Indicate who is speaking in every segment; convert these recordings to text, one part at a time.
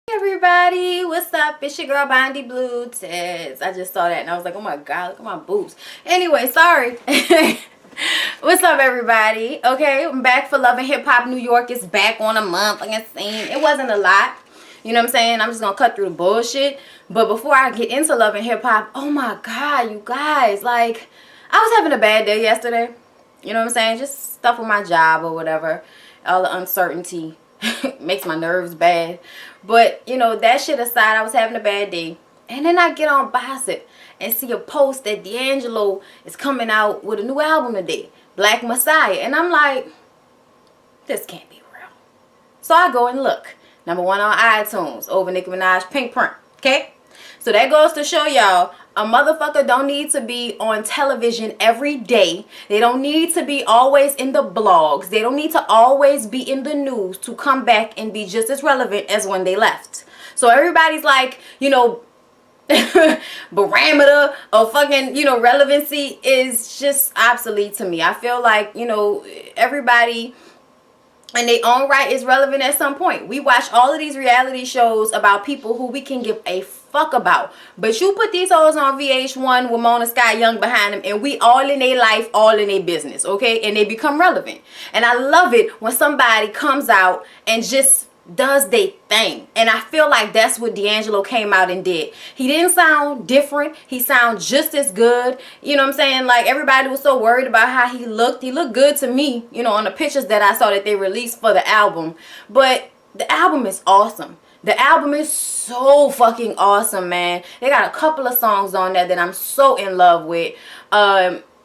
Speaker 1: Hey everybody, what's up? It's your girl Bondy Blue Tits. I just saw that and I was like, oh my god, look at my boobs. Anyway, sorry. What's up everybody? Okay, I'm back for Love and Hip Hop New York. Is back on a motherfucking scene. It wasn't a lot. You know what I'm saying? I'm just gonna cut through the bullshit. But before I get into Love and Hip Hop, oh my god, you guys, like, I was having a bad day yesterday. You know what I'm saying? Just stuff with my job or whatever. All the uncertainty makes my nerves bad. But, you know, that shit aside, I was having a bad day. And then I get on Gossip and see a post that D'Angelo is coming out with a new album today, Black Messiah. And I'm like, this can't be real. So I go and look. #1 on iTunes over Nicki Minaj Pink Print. Okay? So that goes to show y'all, a motherfucker don't need to be on television every day. They don't need to be always in the blogs. They don't need to always be in the news to come back and be just as relevant as when they left. So everybody's like, you know, parameter of fucking, you know, relevancy is just obsolete to me. I feel like, you know, everybody in their own right is relevant at some point. We watch all of these reality shows about people who we can give a fuck about. But you put these hoes on VH1 with Mona Sky Young behind them and we all in their life, all in their business, okay? And they become relevant. And I love it when somebody comes out and just does their thing. And I feel like that's what D'Angelo came out and did. He didn't sound different. He sounds just as good. You know what I'm saying? Like, everybody was so worried about how he looked. He looked good to me, you know, on the pictures that I saw that they released for the album. But the album is awesome. The album is so fucking awesome, man. They got a couple of songs on there that I'm so in love with.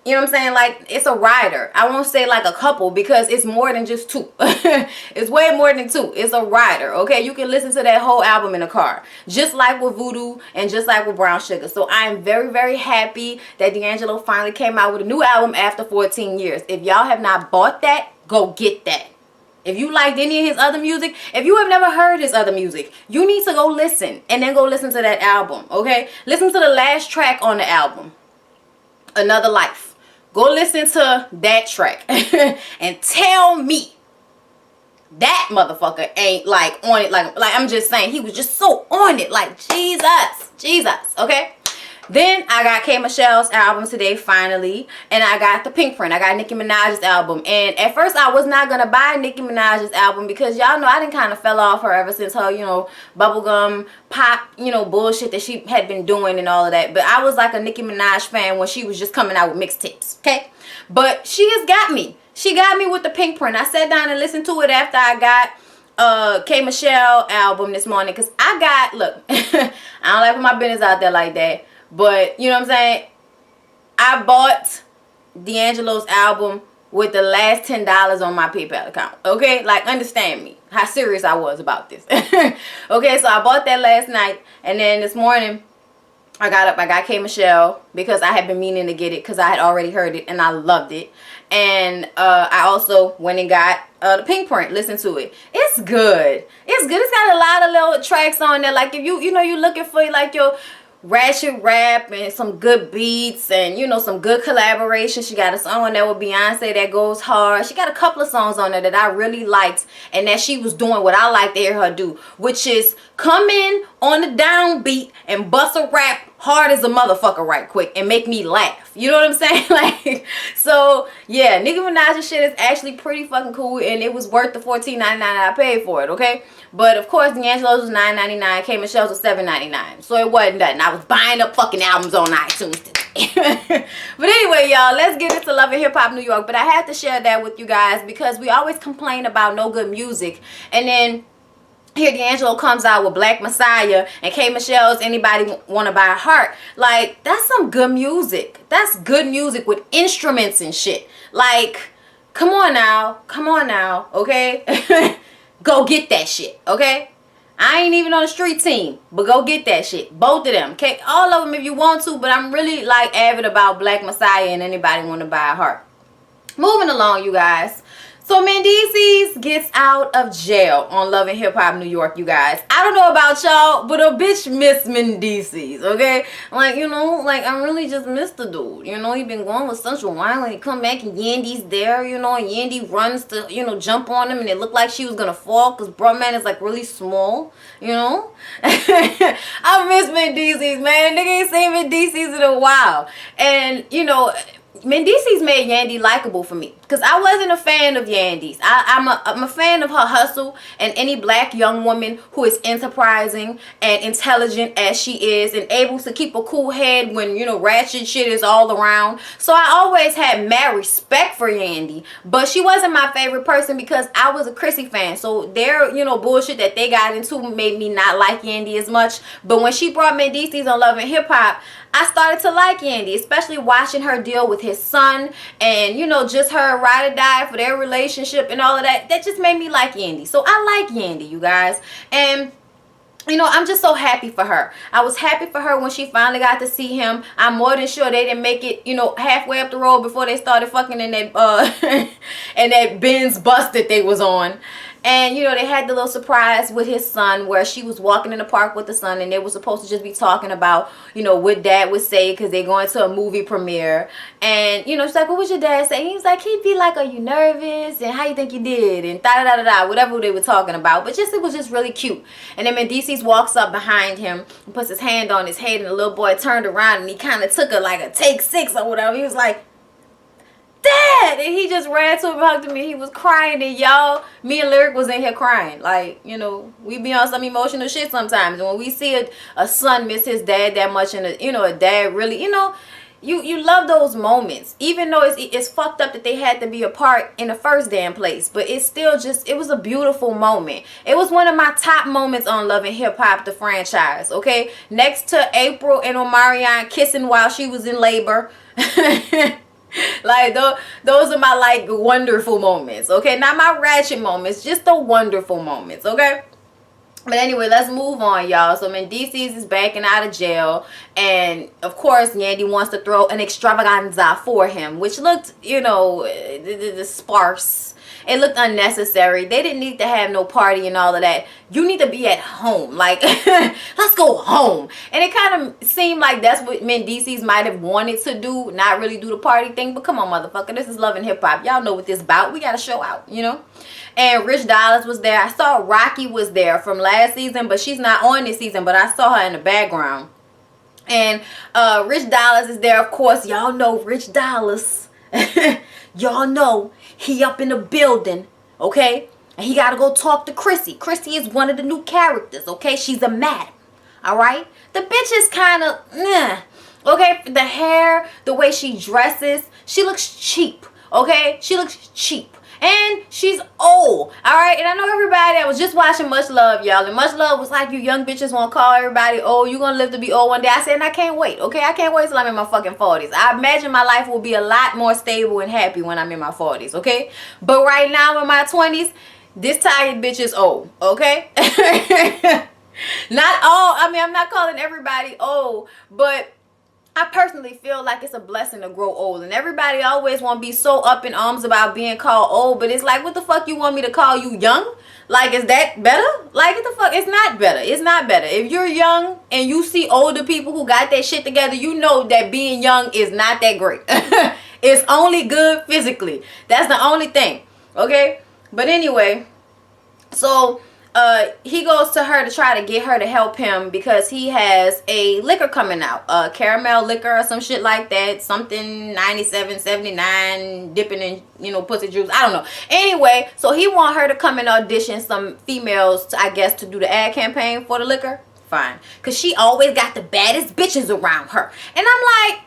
Speaker 1: You know what I'm saying? Like, it's a rider. I won't say like a couple because it's more than just two. It's way more than two. It's a rider, okay? You can listen to that whole album in a car. Just like with Voodoo and just like with Brown Sugar. So I am very, very happy that D'Angelo finally came out with a new album after 14 years. If y'all have not bought that, go get that. If you liked any of his other music, if you have never heard his other music, you need to go listen and then go listen to that album, okay? Listen to the last track on the album, Another Life. Go listen to that track and tell me that motherfucker ain't like on it. Like I'm just saying, he was just so on it. Like, Jesus, okay? Then I got K. Michelle's album today, finally. And I got the Pink Print. I got Nicki Minaj's album. And at first I was not going to buy Nicki Minaj's album because y'all know I didn't kind of fell off her ever since her, you know, bubblegum pop, you know, bullshit that she had been doing and all of that. But I was like a Nicki Minaj fan when she was just coming out with mixtapes, okay? But she has got me. She got me with the Pink Print. I sat down and listened to it after I got K. Michelle album this morning. Because I got, look, I don't like put my business out there like that. But, you know what I'm saying? I bought D'Angelo's album with the last $10 on my PayPal account. Okay? Like, understand me. How serious I was about this. Okay, so I bought that last night. And then this morning, I got up. I got K. Michelle because I had been meaning to get it because I had already heard it and I loved it. And I also went and got the Pink Print. Listen to it. It's good. It's good. It's got a lot of little tracks on there. Like, if you know, you're looking for like your ratchet rap and some good beats and, you know, some good collaboration. She got a song on there with Beyonce that goes hard. She got a couple of songs on there that I really liked and that she was doing what I like to hear her do, which is come in on the downbeat and bust a rap hard as a motherfucker right quick and make me laugh. You know what I'm saying? Like, so yeah, Nicki Minaj's shit is actually pretty fucking cool and it was worth the $14.99 I paid for it, okay? But of course, D'Angelo's was $9.99, K. Michelle's was $7.99, so it wasn't nothing. I was buying up fucking albums on iTunes today. But anyway, y'all, let's get into Love and Hip Hop New York. But I had to share that with you guys because we always complain about no good music, and then here D'Angelo comes out with Black Messiah and K. Michelle's Anybody Wanna Buy a Heart. Like, that's some good music. That's good music with instruments and shit. Like, come on now, okay? Go get that shit, okay? I ain't even on the street team, but go get that shit. Both of them, okay? All of them if you want to, but I'm really like avid about Black Messiah and Anybody Wanna Buy a Heart. Moving along, you guys. So Mendeecees gets out of jail on Love and Hip Hop New York, you guys. I don't know about y'all, but a bitch miss Mendeecees, okay? Like, you know, like I really just miss the dude. You know, he been going with Central Wine when he come back and Yandy's there, you know, and Yandy runs to, you know, jump on him and it looked like she was gonna fall because bro man is like really small, you know? I miss Mendeecees, man. Nigga ain't seen Mendeecees in a while. And, you know, Mendeecees made Yandy likable for me because I wasn't a fan of Yandy's. I'm a fan of her hustle and any black young woman who is enterprising and intelligent as she is and able to keep a cool head when, you know, ratchet shit is all around. So I always had mad respect for Yandy, but she wasn't my favorite person because I was a Chrissy fan. So their, you know, bullshit that they got into made me not like Yandy as much. But when she brought Mendeecees on Love and Hip Hop, I started to like Yandy, especially watching her deal with his son and, you know, just her ride or die for their relationship and all of that. That just made me like Yandy. So I like Yandy, you guys. And, you know, I'm just so happy for her. I was happy for her when she finally got to see him. I'm more than sure they didn't make it, you know, halfway up the road before they started fucking in that, in that Benz bus that they was on. And, you know, they had the little surprise with his son where she was walking in the park with the son and they were supposed to just be talking about, you know, what dad would say because they're going to a movie premiere. And, you know, she's like, what would your dad say? He was like, he'd be like, are you nervous? And how you think you did? And da-da-da-da-da, whatever they were talking about. But just, it was just really cute. And then Mendeecees walks up behind him and puts his hand on his head and the little boy turned around and he kind of took like a take 6 or whatever. He was like, Dad! And he just ran to him and hugged me. He was crying and y'all, me and Lyric was in here crying. Like, you know, we be on some emotional shit sometimes. And when we see a son miss his dad that much and, you know, a dad really, you know, you love those moments. Even though it's fucked up that they had to be apart in the first damn place. But it's still just, it was a beautiful moment. It was one of my top moments on Love and Hip Hop, the franchise, okay? Next to April and Omarion kissing while she was in labor. Like those are my like wonderful moments, okay? Not my ratchet moments, just the wonderful moments, okay? But anyway, let's move on, y'all. So Mendeecees is backing out of jail, and of course Yandy wants to throw an extravaganza for him, which looked, you know, sparse. It looked unnecessary. They didn't need to have no party and all of that. You need to be at home. Like, let's go home. And it kind of seemed like that's what Mendeecees might have wanted to do. Not really do the party thing. But come on, motherfucker. This is Love and Hip Hop. Y'all know what this about. We got to show out, you know. And Rich Dollaz was there. I saw Rocky was there from last season. But she's not on this season. But I saw her in the background. And Rich Dollaz is there, of course. Y'all know Rich Dollaz. Y'all know he up in the building, okay? And he got to go talk to Chrissy. Chrissy is one of the new characters, okay? She's a madam, all right? The bitch is kind of, okay? The hair, the way she dresses, she looks cheap, okay? She looks cheap. And she's old, all right? And I know everybody, I was just watching Much Love, y'all. And Much Love was like, you young bitches want to call everybody old. You're going to live to be old one day. I said, and I can't wait, okay? I can't wait till I'm in my fucking 40s. I imagine my life will be a lot more stable and happy when I'm in my 40s, okay? But right now in my 20s, this tired bitch is old, okay? Not all, I mean, I'm not calling everybody old, but I personally feel like it's a blessing to grow old. And everybody always want to be so up in arms about being called old. But it's like, what the fuck you want me to call you young? Like, is that better? Like, what the fuck? It's not better. It's not better. If you're young and you see older people who got that shit together, you know that being young is not that great. It's only good physically. That's the only thing. Okay? But anyway, so he goes to her to try to get her to help him because he has a liquor coming out, caramel liquor or some shit like that, something 97 79 dipping in, you know, pussy juice, I don't know. Anyway, so he want her to come and audition some females to, I guess, to do the ad campaign for the liquor. Fine, because she always got the baddest bitches around her. And I'm like,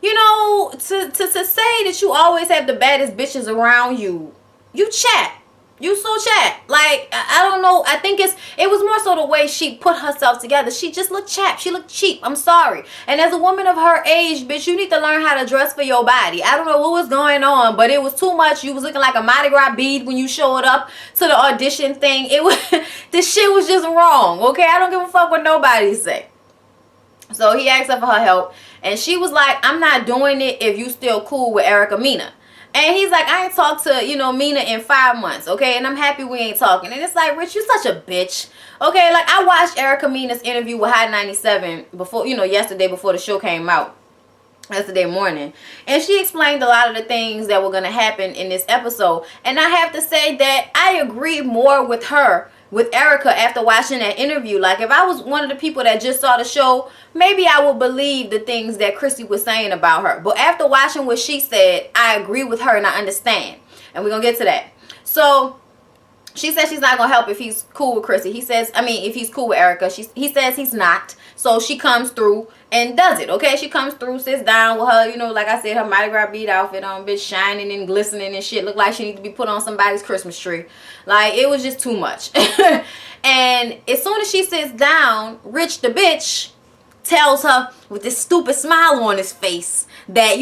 Speaker 1: you know, to say that you always have the baddest bitches around you, you chat. You so chat. Like, I don't know. I think it was more so the way she put herself together. She just looked chap. She looked cheap. I'm sorry. And as a woman of her age, bitch, you need to learn how to dress for your body. I don't know what was going on, but it was too much. You was looking like a Mardi Gras bead when you showed up to the audition thing. It was, this shit was just wrong, okay? I don't give a fuck what nobody say. So he asked her for her help. And she was like, I'm not doing it if you still cool with Erica Mena. And he's like, I ain't talked to, Mina in 5 months, okay? And I'm happy we ain't talking. And it's like, Rich, you such a bitch. Okay, like, I watched Erica Mina's interview with Hot 97 before, yesterday before the show came out. Yesterday morning. And she explained a lot of the things that were going to happen in this episode. And I have to say that I agree more with her, with Erica, after watching that interview. Like, if I was one of the people that just saw the show, maybe I would believe the things that Chrissy was saying about her. But after watching what she said, I agree with her and I understand. And we're going to get to that. So, she says she's not going to help if he's cool with Chrissy. If he's cool with Erica. He says he's not. So, she comes through and does it, okay? She comes through, sits down with her, like I said, her Mardi Gras bead outfit on, bitch, shining and glistening and shit. Look like she needs to be put on somebody's Christmas tree. Like, it was just too much. And as soon as she sits down, Rich the bitch tells her with this stupid smile on his face that,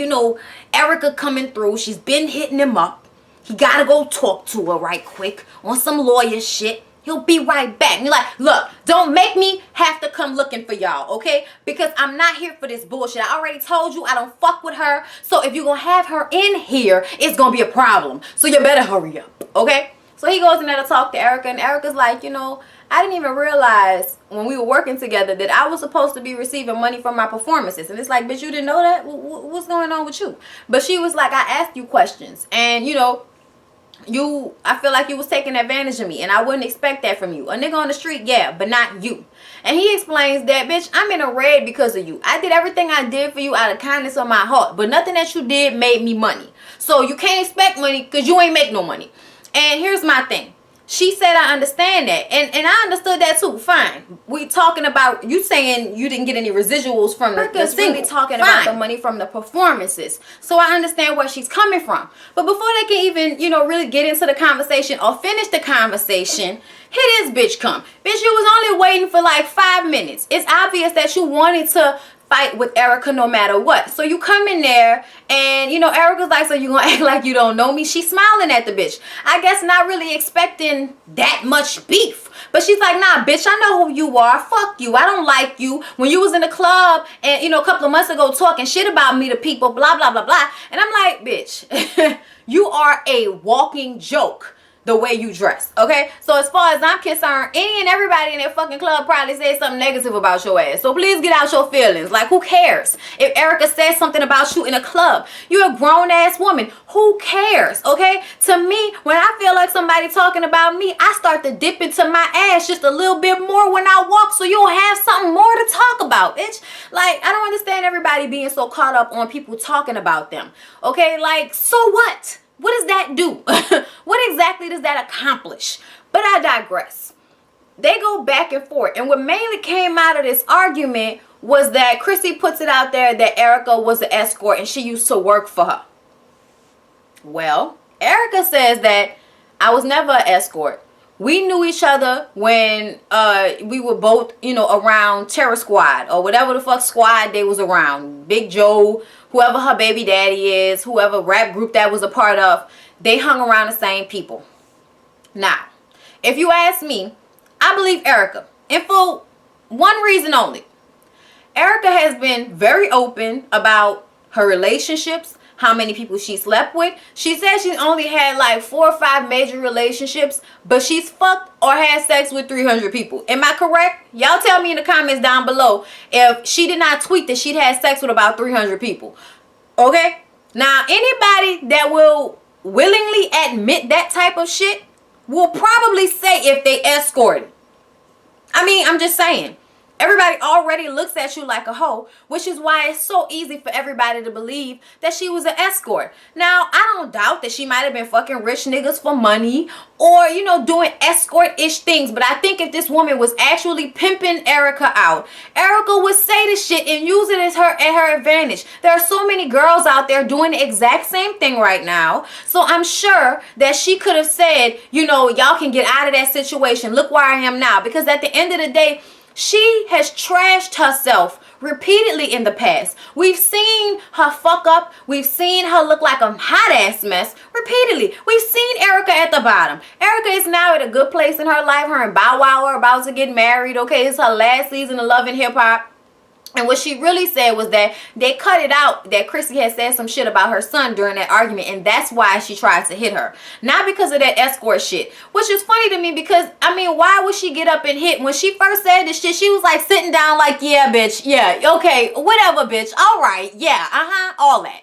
Speaker 1: Erica coming through. She's been hitting him up. He gotta go talk to her right quick on some lawyer shit. He'll be right back. And you're like, look, don't make me have to come looking for y'all, okay? Because I'm not here for this bullshit. I already told you I don't fuck with her. So if you're going to have her in here, it's going to be a problem. So you better hurry up, okay? So he goes in there to talk to Erica. And Erica's like, I didn't even realize when we were working together that I was supposed to be receiving money from my performances. And it's like, bitch, you didn't know that? What's going on with you? But she was like, I asked you questions. And, I feel like you was taking advantage of me, and I wouldn't expect that from you. A nigga on the street, yeah, but not you. And he explains that, bitch, I'm in a red because of you. I did everything I did for you out of kindness of my heart, but nothing that you did made me money. So you can't expect money because you ain't make no money. And here's my thing. She said, I understand that. And I understood that too. Fine. We talking about you saying you didn't get any residuals from the single. Really talking about the money from the performances. So I understand where she's coming from. But before they can even, really get into the conversation or finish the conversation, here this bitch come. Bitch, you was only waiting for like 5 minutes. It's obvious that you wanted to fight with Erica no matter what. So you come in there and, Erica's like, so you gonna act like you don't know me? She's smiling at the bitch. I guess not really expecting that much beef. But she's like, nah, bitch, I know who you are. Fuck you. I don't like you. When you was in the club and, a couple of months ago talking shit about me to people, blah, blah, blah, blah. And I'm like, bitch, you are a walking joke. The way you dress, okay? So as far as I'm concerned, any and everybody in that fucking club probably said something negative about your ass. So please get out your feelings. Like, who cares if Erica says something about you in a club? You're a grown-ass woman. Who cares, okay? To me, when I feel like somebody talking about me, I start to dip into my ass just a little bit more when I walk so you'll have something more to talk about, bitch. Like, I don't understand everybody being so caught up on people talking about them, okay? Like, so what? What does that do? What exactly does that accomplish? But I digress. They go back and forth. And what mainly came out of this argument was that Chrissy puts it out there that Erica was an escort and she used to work for her. Well, Erica says that I was never an escort. We knew each other when we were both, around Terror Squad or whatever the fuck squad they was around. Big Joe, whoever her baby daddy is, whoever rap group that was a part of, they hung around the same people. Now, if you ask me, I believe Erica. And for one reason only. Erica has been very open about her relationships, how many people she slept with. She said she only had like 4 or 5 major relationships, but she's fucked or had sex with 300 people. Am I correct? Y'all tell me in the comments down below if she did not tweet that she'd had sex with about 300 people. Okay? Now, anybody that will willingly admit that type of shit will probably say if they escorted. I mean, I'm just saying. Everybody already looks at you like a hoe, which is why it's so easy for everybody to believe that she was an escort. Now, I don't doubt that she might have been fucking rich niggas for money or, doing escort-ish things. But I think if this woman was actually pimping Erica out, Erica would say this shit and use it as at her advantage. There are so many girls out there doing the exact same thing right now. So I'm sure that she could have said, y'all can get out of that situation. Look where I am now. Because at the end of the day, she has trashed herself repeatedly in the past. We've seen her fuck up. We've seen her look like a hot ass mess repeatedly. We've seen Erica at the bottom. Erica is now at a good place in her life. Her and Bow Wow are about to get married. Okay, it's her last season of Love and Hip Hop. And what she really said was that they cut it out that Chrissy had said some shit about her son during that argument, and that's why she tried to hit her. Not because of that escort shit. Which is funny to me because, I mean, why would she get up and hit? When she first said this shit, she was like sitting down like, yeah, bitch, yeah, okay, whatever, bitch, all right, yeah, all that.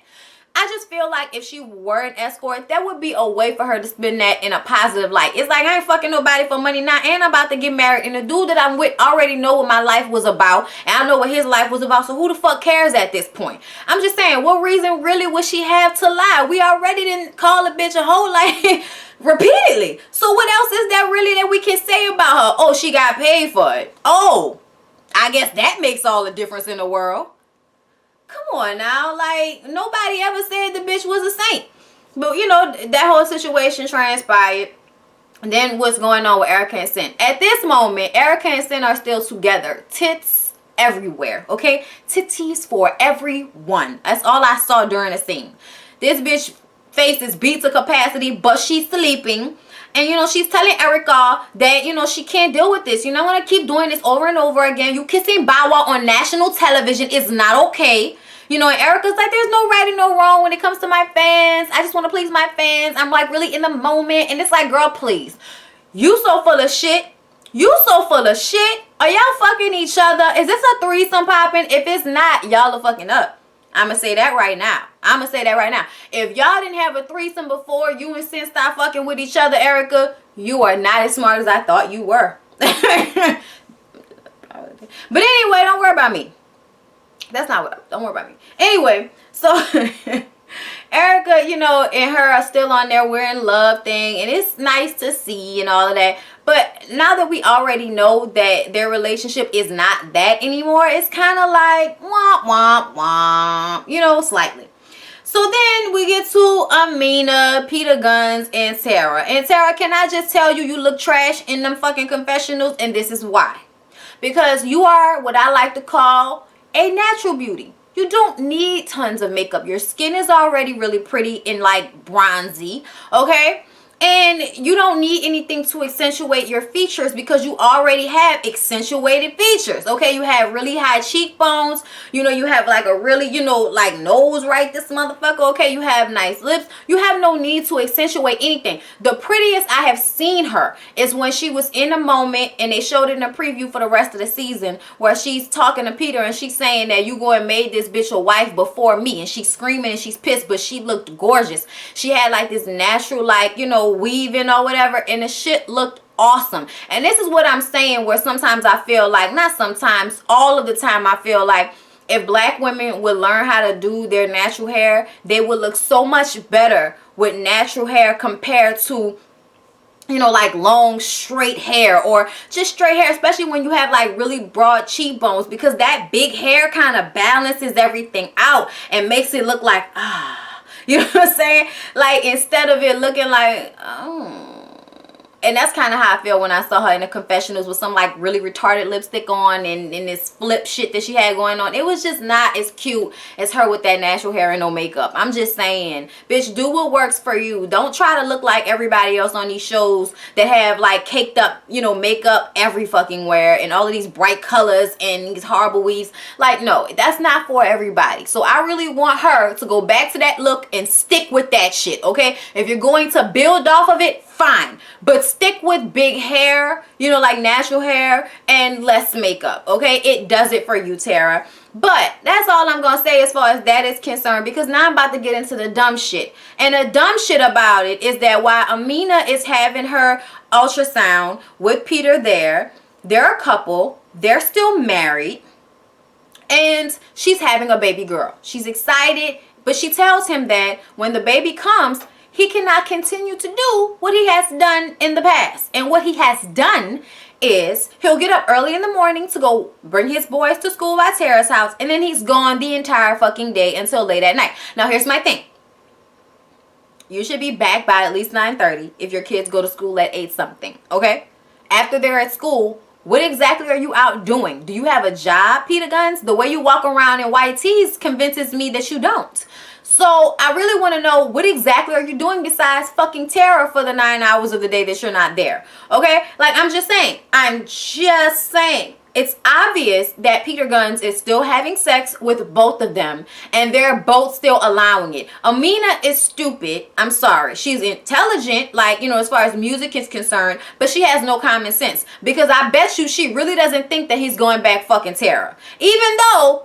Speaker 1: I just feel like if she were an escort, that would be a way for her to spin that in a positive light. It's like, I ain't fucking nobody for money now, and I'm about to get married, and the dude that I'm with already know what my life was about, and I know what his life was about, so who the fuck cares at this point? I'm just saying, what reason really would she have to lie? We already didn't call a bitch a hoe like repeatedly. So what else is there really that we can say about her? Oh, she got paid for it. Oh, I guess that makes all the difference in the world. Come on now, like, nobody ever said the bitch was a saint. But, you know, that whole situation transpired. And then what's going on with Erica and Sin? At this moment, Erica and Sin are still together. Tits everywhere, okay? Titties for everyone. That's all I saw during the scene. This bitch face is beat to capacity, but she's sleeping. And, you know, she's telling Erica that, you know, she can't deal with this. You're not going to keep doing this over and over again. You kissing Bow Wow on national television is not okay. You know, and Erica's like, there's no right and no wrong when it comes to my fans. I just want to please my fans. I'm, like, really in the moment. And it's like, girl, please. You so full of shit. You so full of shit. Are y'all fucking each other? Is this a threesome popping? If it's not, y'all are fucking up. I'm going to say that right now. I'm going to say that right now. If y'all didn't have a threesome before you and Sin start fucking with each other, Erica, you are not as smart as I thought you were. But anyway, don't worry about me. That's not what, don't worry about me. Anyway, so Erica, you know, and her are still on their we're in love thing. And it's nice to see and all of that. But now that we already know that their relationship is not that anymore, it's kind of like, womp, womp, womp, you know, slightly. So then we get to Amina, Peter Guns, and Tara. And Tara, can I just tell you, you look trash in them fucking confessionals, and this is why. Because you are what I like to call a natural beauty. You don't need tons of makeup. Your skin is already really pretty and like bronzy, okay? And you don't need anything to accentuate your features because you already have accentuated features, okay? You have really high cheekbones. You know, you have like a really, you know, like nose right this motherfucker, okay? You have nice lips. You have no need to accentuate anything. The prettiest I have seen her is when she was in a moment and they showed it in a preview for the rest of the season where she's talking to Peter and she's saying that you go and made this bitch a wife before me, and she's screaming and she's pissed, but she looked gorgeous. She had like this natural, like, you know, weaving or whatever, and the shit looked awesome. And this is what I'm saying, where sometimes I feel like, not sometimes, all of the time I feel like if black women would learn how to do their natural hair, they would look so much better with natural hair compared to, you know, like long straight hair or just straight hair, especially when you have like really broad cheekbones, because that big hair kind of balances everything out and makes it look like, you know what I'm saying? Like, instead of it looking like, oh. And that's kind of how I feel when I saw her in the confessionals with some like really retarded lipstick on and this flip shit that she had going on. It was just not as cute as her with that natural hair and no makeup. I'm just saying, bitch, do what works for you. Don't try to look like everybody else on these shows that have like caked up, you know, makeup every fucking where and all of these bright colors and these horrible weaves. Like, no, that's not for everybody. So I really want her to go back to that look and stick with that shit, okay? If you're going to build off of it, fine, but stick with big hair, you know, like natural hair, and less makeup, okay? It does it for you, Tara. But that's all I'm gonna say as far as that is concerned, because now I'm about to get into the dumb shit. And the dumb shit about it is that while Amina is having her ultrasound with Peter there, they're a couple, they're still married, and she's having a baby girl. She's excited, but she tells him that when the baby comes, he cannot continue to do what he has done in the past. And what he has done is he'll get up early in the morning to go bring his boys to school at Tara's house, and then he's gone the entire fucking day until late at night. Now, here's my thing. You should be back by at least 9:30 if your kids go to school at 8 something, okay? After they're at school, what exactly are you out doing? Do you have a job, Peter Guns? The way you walk around in white tees convinces me that you don't. So I really want to know, what exactly are you doing besides fucking Tara for the 9 hours of the day that you're not there? Okay? Like, I'm just saying. it's obvious that Peter Gunz is still having sex with both of them, and they're both still allowing it. Amina is stupid. I'm sorry. She's intelligent, like, you know, as far as music is concerned, but she has no common sense, because I bet you she really doesn't think that he's going back fucking Tara. Even though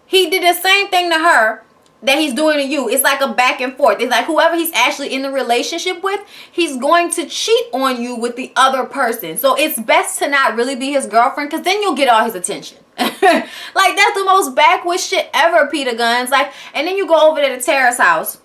Speaker 1: he did the same thing to her that he's doing to you. It's like a back and forth. It's like whoever he's actually in the relationship with, he's going to cheat on you with the other person. So it's best to not really be his girlfriend, because then you'll get all his attention. Like, that's the most backward shit ever, Peter Gunz. Like, and then you go over there to Tara's house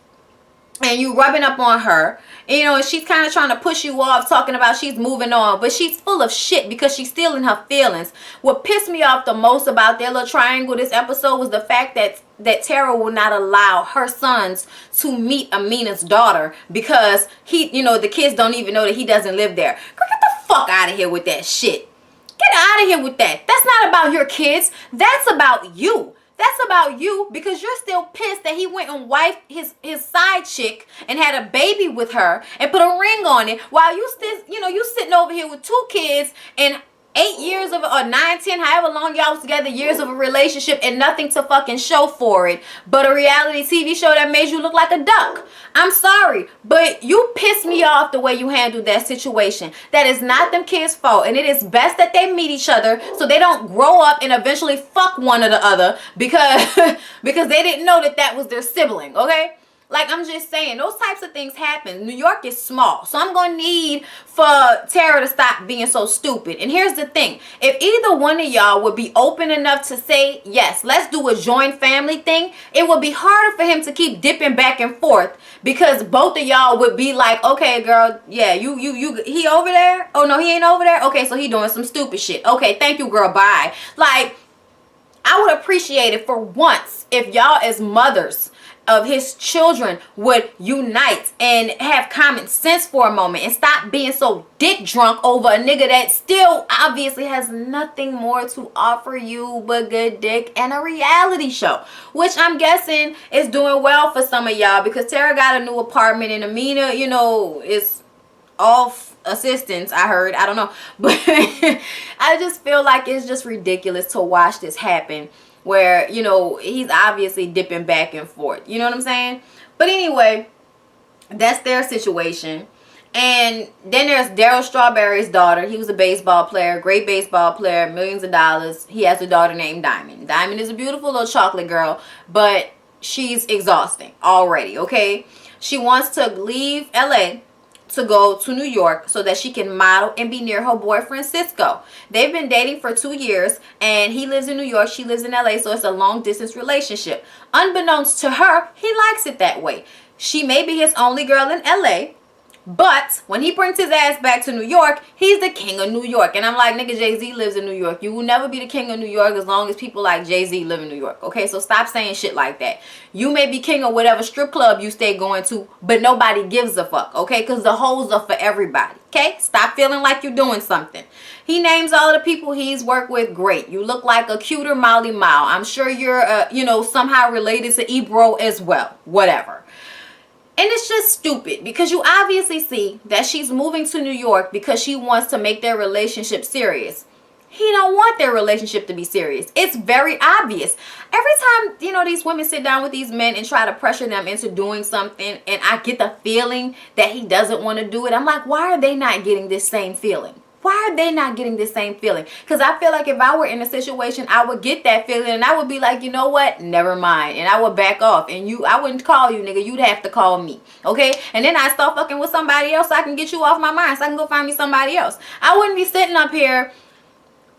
Speaker 1: and you rubbing up on her, you know, and she's kind of trying to push you off, talking about she's moving on, but she's full of shit because she's still in her feelings. What pissed me off the most about their little triangle this episode was the fact that Tara will not allow her sons to meet Amina's daughter, because he, you know, the kids don't even know that he doesn't live there. Girl, get the fuck out of here with that shit. Get out of here with that. That's not about your kids. That's about you. That's about you, because you're still pissed that he went and wifed his side chick and had a baby with her and put a ring on it, while you still, you know, you sitting over here with 2 kids and 8 years of, or 9, 10, however long y'all was together, years of a relationship, and nothing to fucking show for it but a reality TV show that made you look like a duck. I'm sorry, but you pissed me off the way you handled that situation. That is not them kids' fault, and it is best that they meet each other so they don't grow up and eventually fuck one or the other because because they didn't know that was their sibling, okay? Like, I'm just saying, those types of things happen. New York is small, so I'm going to need for Tara to stop being so stupid. And here's the thing. If either one of y'all would be open enough to say, yes, let's do a joint family thing, it would be harder for him to keep dipping back and forth, because both of y'all would be like, okay, girl, yeah, you, he over there? Oh, no, he ain't over there? Okay, so he doing some stupid shit. Okay, thank you, girl, bye. Like, I would appreciate it for once if y'all as mothers of his children would unite and have common sense for a moment and stop being so dick drunk over a nigga that still obviously has nothing more to offer you but good dick and a reality show, which I'm guessing is doing well for some of y'all, because Tara got a new apartment and Amina, you know, is off assistance, I heard. I don't know, but I just feel like it's just ridiculous to watch this happen, where, you know, he's obviously dipping back and forth. You know what I'm saying? But anyway, that's their situation. And then there's Daryl Strawberry's daughter. He was a baseball player, great baseball player, millions of dollars. He has a daughter named Diamond. Diamond is a beautiful little chocolate girl, but she's exhausting already, okay? She wants to leave LA to go to New York so that she can model and be near her boyfriend Cisco. They've been dating for 2 years, and he lives in New York, she lives in LA, so it's a long distance relationship. Unbeknownst to her, he likes it that way. She may be his only girl in LA, but when he brings his ass back to New York, he's the king of New York. And I'm like, nigga, Jay-Z lives in New York. You will never be the king of New York as long as people like Jay-Z live in New York. Okay, so stop saying shit like that. You may be king of whatever strip club you stay going to, but nobody gives a fuck, okay? Because the hoes are for everybody, okay? Stop feeling like you're doing something. He names all the people he's worked with. Great. You look like a cuter Molly Mao. I'm sure you're, you know, somehow related to Ebro as well. Whatever. And it's just stupid, because you obviously see that she's moving to New York because she wants to make their relationship serious. He don't want their relationship to be serious. It's very obvious. Every time, you know, these women sit down with these men and try to pressure them into doing something, and I get the feeling that he doesn't want to do it, I'm like, why are they not getting this same feeling? Why are they not getting this same feeling? Because I feel like if I were in a situation, I would get that feeling, and I would be like, you know what? Never mind. And I would back off. And I wouldn't call you, nigga. You'd have to call me. Okay? And then I start fucking with somebody else so I can get you off my mind, so I can go find me somebody else. I wouldn't be sitting up here,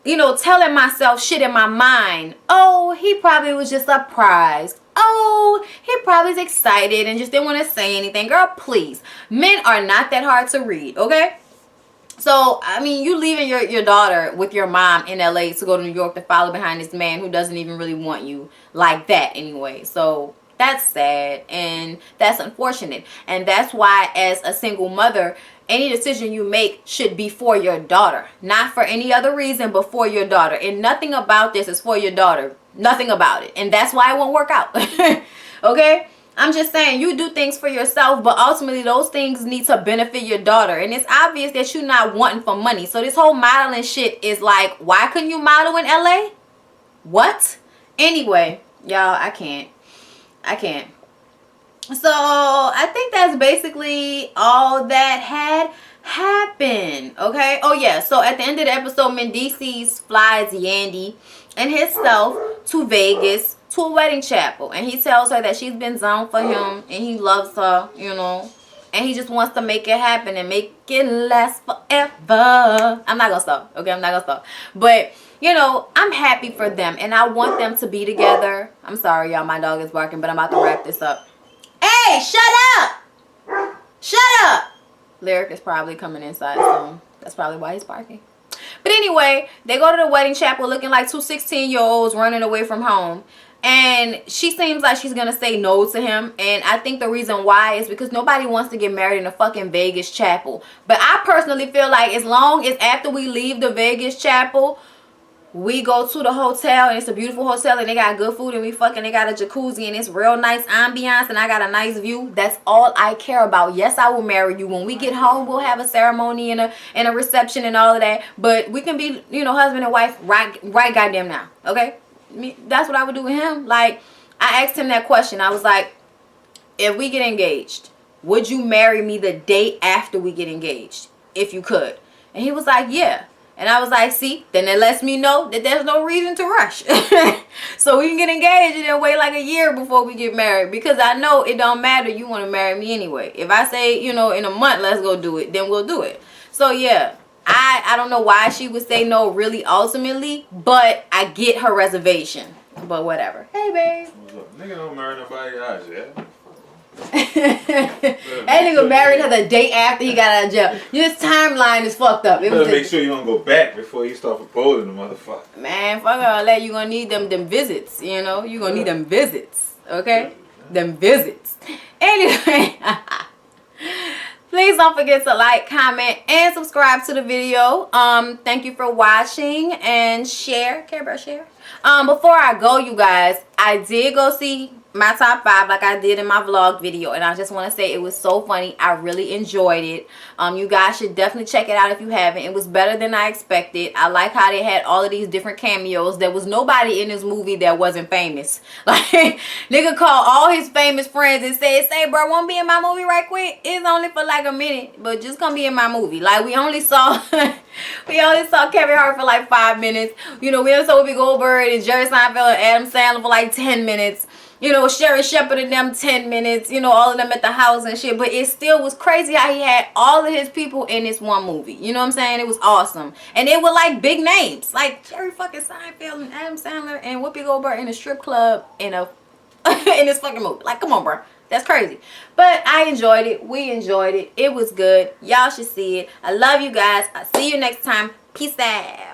Speaker 1: you know, telling myself shit in my mind. Oh, he probably was just surprised. Oh, he probably is excited and just didn't want to say anything. Girl, please. Men are not that hard to read, okay? So, I mean, you leaving your daughter with your mom in LA to go to New York to follow behind this man who doesn't even really want you like that anyway. So, that's sad, and that's unfortunate. And that's why, as a single mother, any decision you make should be for your daughter. Not for any other reason, but for your daughter. And nothing about this is for your daughter. Nothing about it. And that's why it won't work out. Okay? I'm just saying, you do things for yourself, but ultimately those things need to benefit your daughter. And it's obvious that you're not wanting for money. So this whole modeling shit is like, why couldn't you model in LA? What? Anyway, y'all, I can't. So I think that's basically all that had happened. Okay. Oh yeah. So at the end of the episode, Mendices flies Yandy and himself to Vegas to a wedding chapel, and he tells her that she's been zoned for him and he loves her, you know, and he just wants to make it happen and make it last forever. I'm not gonna stop. Okay, I'm not gonna stop. But you know, I'm happy for them and I want them to be together. I'm sorry, y'all. My dog is barking, but I'm about to wrap this up. Hey, shut up! Shut up! Lyric is probably coming inside soon. That's probably why he's barking. But anyway, they go to the wedding chapel looking like two 16-year-olds running away from home. And she seems like she's going to say no to him. And I think the reason why is because nobody wants to get married in a fucking Vegas chapel. But I personally feel like as long as after we leave the Vegas chapel, we go to the hotel and it's a beautiful hotel and they got good food and we fucking, they got a jacuzzi and it's real nice ambiance and I got a nice view. That's all I care about. Yes, I will marry you. When we get home, we'll have a ceremony and a reception and all of that. But we can be, you know, husband and wife right goddamn now. Okay? That's what I would do with him. Like, I asked him that question. I was like, if we get engaged, would you marry me the day after we get engaged? If you could. And he was like, yeah. And I was like, see, then it lets me know that there's no reason to rush. So we can get engaged and then wait like a year before we get married. Because I know it don't matter. You want to marry me anyway. If I say, you know, in a month, let's go do it, then we'll do it. So, yeah, I don't know why she would say no really ultimately. But I get her reservation. But whatever. Hey, babe.
Speaker 2: What's up? Nigga don't marry nobody else, yeah?
Speaker 1: That nigga married her the day after he got out of jail. This timeline is fucked up.
Speaker 2: You better make sure you don't go back before you start proposing the motherfucker.
Speaker 1: Man, fuck all that. You gonna need them visits, you know? You gonna need them visits, okay? Them visits. Anyway, please don't forget to like, comment, and subscribe to the video. Thank you for watching and share. Care about share? Before I go, you guys, I did go see my top 5 like I did in my vlog video, and I just want to say it was so funny. I really enjoyed it. You guys should definitely check it out if you haven't. It was better than I expected. I like how they had all of these different cameos. There was nobody in this movie that wasn't famous. Like, nigga called all his famous friends and said, say bro, wanna be in my movie right quick? It's only for like a minute, but just come be in my movie. Like, we only saw Kevin Hart for like 5 minutes. You know, we only saw Whoopi Goldberg and Jerry Seinfeld and Adam Sandler for like 10 minutes. You know, Sherry Shepherd and them 10 minutes, you know, all of them at the house and shit. But it still was crazy how he had all of his people in this one movie. You know what I'm saying? It was awesome. And they were like big names. Like Jerry fucking Seinfeld and Adam Sandler and Whoopi Goldberg in a strip club in this fucking movie. Like, come on, bro. That's crazy. But I enjoyed it. We enjoyed it. It was good. Y'all should see it. I love you guys. I'll see you next time. Peace out.